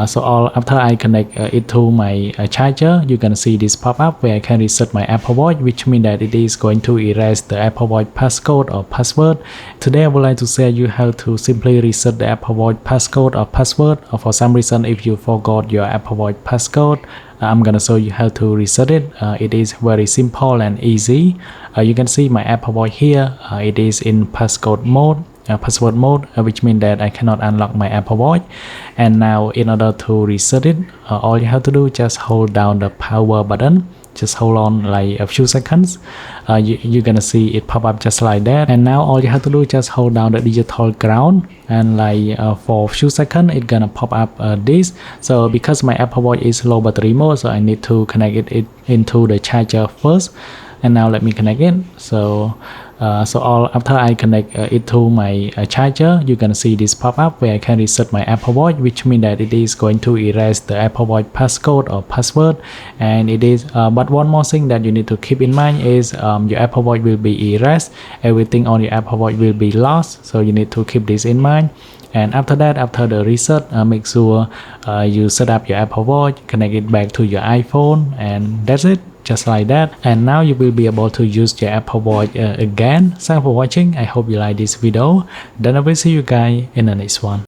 So all after I connect it to my charger, you can see this pop up where I can reset my Apple Watch, which means that it is going to erase the Apple Watch passcode or password. Today I would like to share you how to simply reset the Apple Watch passcode or password, or for some reason if you forgot your Apple Watch passcode, I'm gonna show you how to reset it. It is very simple and easy. You can see my Apple Watch here. It is in passcode mode, password mode, which means that I cannot unlock my Apple Watch. And now in order to reset it, all you have to do is just hold down the power button. Just hold on like a few seconds. You're gonna see it pop up just like that. And now all you have to do is just hold down the digital ground, and like for a few seconds it's gonna pop up this. So because my Apple Watch is low battery mode, so I need to connect it into the charger first. And now let me connect it. So all after I connect it to my charger, you can see this pop up where I can reset my Apple Watch, which means that it is going to erase the Apple Watch passcode or password. And it is but one more thing that you need to keep in mind is your Apple Watch will be erased. Everything on your Apple Watch will be lost, so you need to keep this in mind. And after that, after the reset, make sure you set up your Apple Watch, connect it back to your iPhone, and that's it. Just like that, and now you will be able to use your Apple Watch again. Thanks for watching. I hope you like this video. Then I will see you guys in the next one.